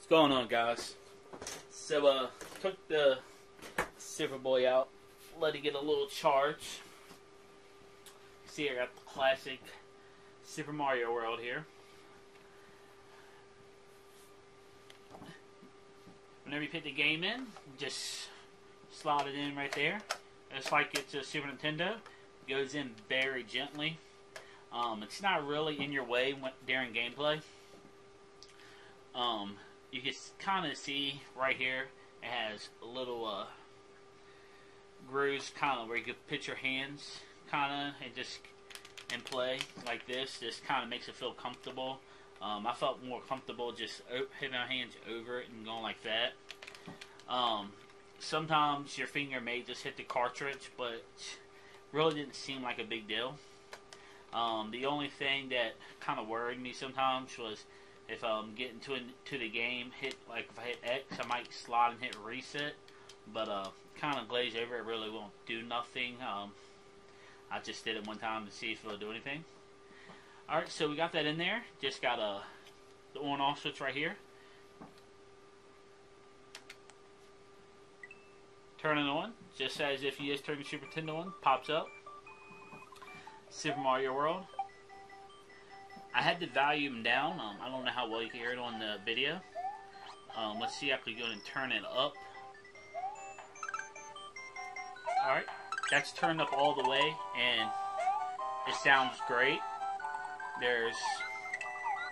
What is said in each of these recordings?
What's going on, guys? So, took the Superboy out, let it get a little charge. See, I got the classic Super Mario World here. Whenever you put the game in, just slide it in right there. It's like it's a Super Nintendo. It goes in very gently. It's not really in your way during gameplay. You can kind of see right here, it has a little grooves kind of where you can put your hands kind of and play like this. Just kind of makes it feel comfortable. I felt more comfortable just hitting my hands over it and going like that. Sometimes your finger may just hit the cartridge, but really didn't seem like a big deal. The only thing that kind of worried me sometimes was if I'm getting to the game, if I hit X, I might slide and hit reset, but kind of glaze over, it really won't do nothing. I just did it one time to see if it'll do anything. Alright, so we got that in there. Just got the on-off switch right here. Turn it on, just as if you just turn the Super Nintendo on, pops up. Super Mario World. I had the volume down. I don't know how well you can hear it on the video. Let's see if I can go and turn it up. Alright, that's turned up all the way, and it sounds great. There's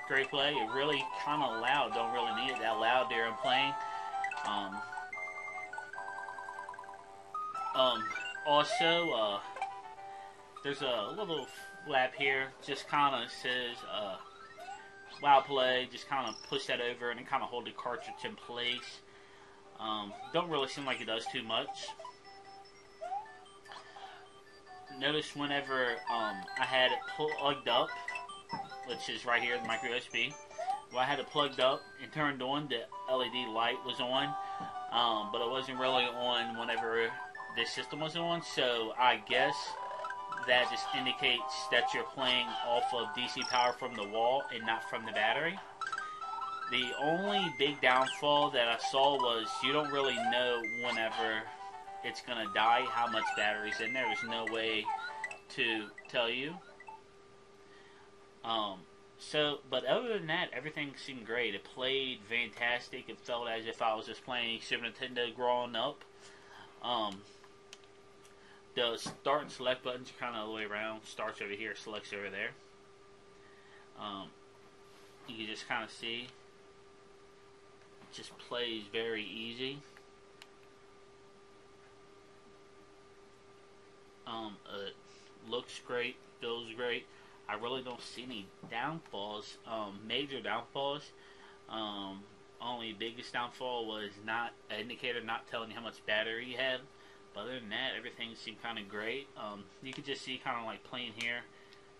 great play. It really kind of loud. Don't really need it that loud there I'm playing. Also, there's a little flap here. Just kind of says loud play. Just kind of push that over and then kind of hold the cartridge in place. Don't really seem like it does too much. Notice whenever I had it plugged up, which is right here, the micro USB. Well, I had it plugged up and turned on, the LED light was on, but it wasn't really on whenever this system was on, so I guess that just indicates that you're playing off of DC power from the wall and not from the battery. The only big downfall that I saw was you don't really know whenever it's going to die how much battery's in there. There's no way to tell you. But other than that, everything seemed great. It played fantastic. It felt as if I was just playing Super Nintendo growing up. The start and select buttons are kind of all the way around. Starts over here, selects over there. You can just kind of see. It just plays very easy. It looks great, feels great. I really don't see any downfalls, major downfalls. Only biggest downfall was not an indicator not telling you how much battery you had. But other than that, everything seemed kind of great. You can just see kind of like playing here.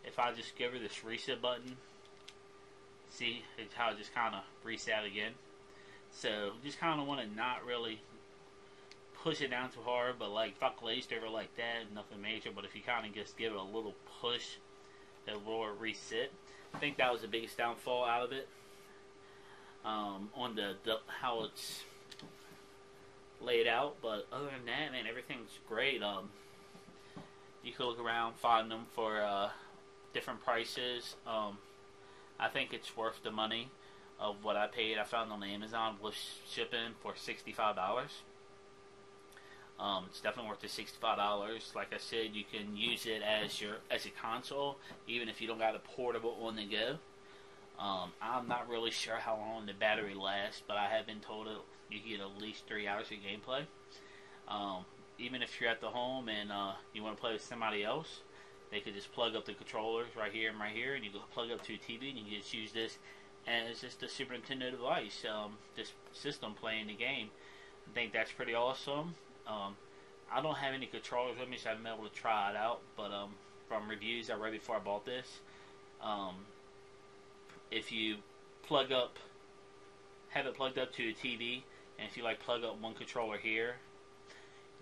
If I just give her this reset button, see it's how it just kind of reset again. So just kind of want to not really push it down too hard, but like if I glazed over like that, nothing major. But if you kind of just give it a little push, it will reset. I think that was the biggest downfall out of it. On the how it's laid out, but other than that, man, everything's great. You can look around, find them for different prices. I think it's worth the money of what I paid. I found on Amazon with shipping for $65. It's definitely worth the $65. Like I said, you can use it as a console, even if you don't got a portable on the go. I'm not really sure how long the battery lasts, but I have been told you get at least 3 hours of gameplay. Even if you're at the home and you want to play with somebody else, they could just plug up the controllers right here and right here, and you can plug up to a TV, and you can just use this as just a Super Nintendo device, this system playing the game. I think that's pretty awesome. I don't have any controllers with me, so I haven't been able to try it out, but from reviews I read before I bought this, if you have it plugged up to a TV, and if you plug up one controller here,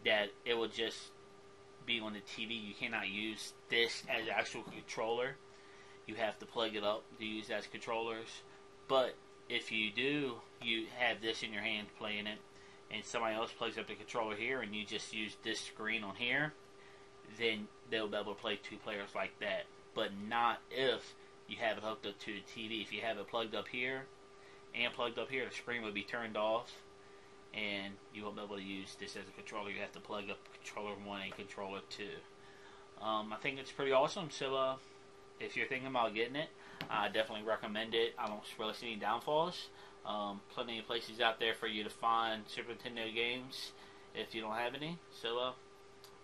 that it will just be on the TV. You cannot use this as an actual controller. You have to plug it up to use as controllers. But if you do, you have this in your hand playing it, and somebody else plugs up the controller here, and you just use this screen on here, then they'll be able to play 2 players like that. But not if you have it hooked up to the TV. If you have it plugged up here and plugged up here, the screen will be turned off, and you won't be able to use this as a controller. You have to plug up controller 1 and controller 2. I think it's pretty awesome. So if you're thinking about getting it, I definitely recommend it. I don't really see any downfalls. Plenty of places out there for you to find Super Nintendo games if you don't have any. So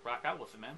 rock out with it, man.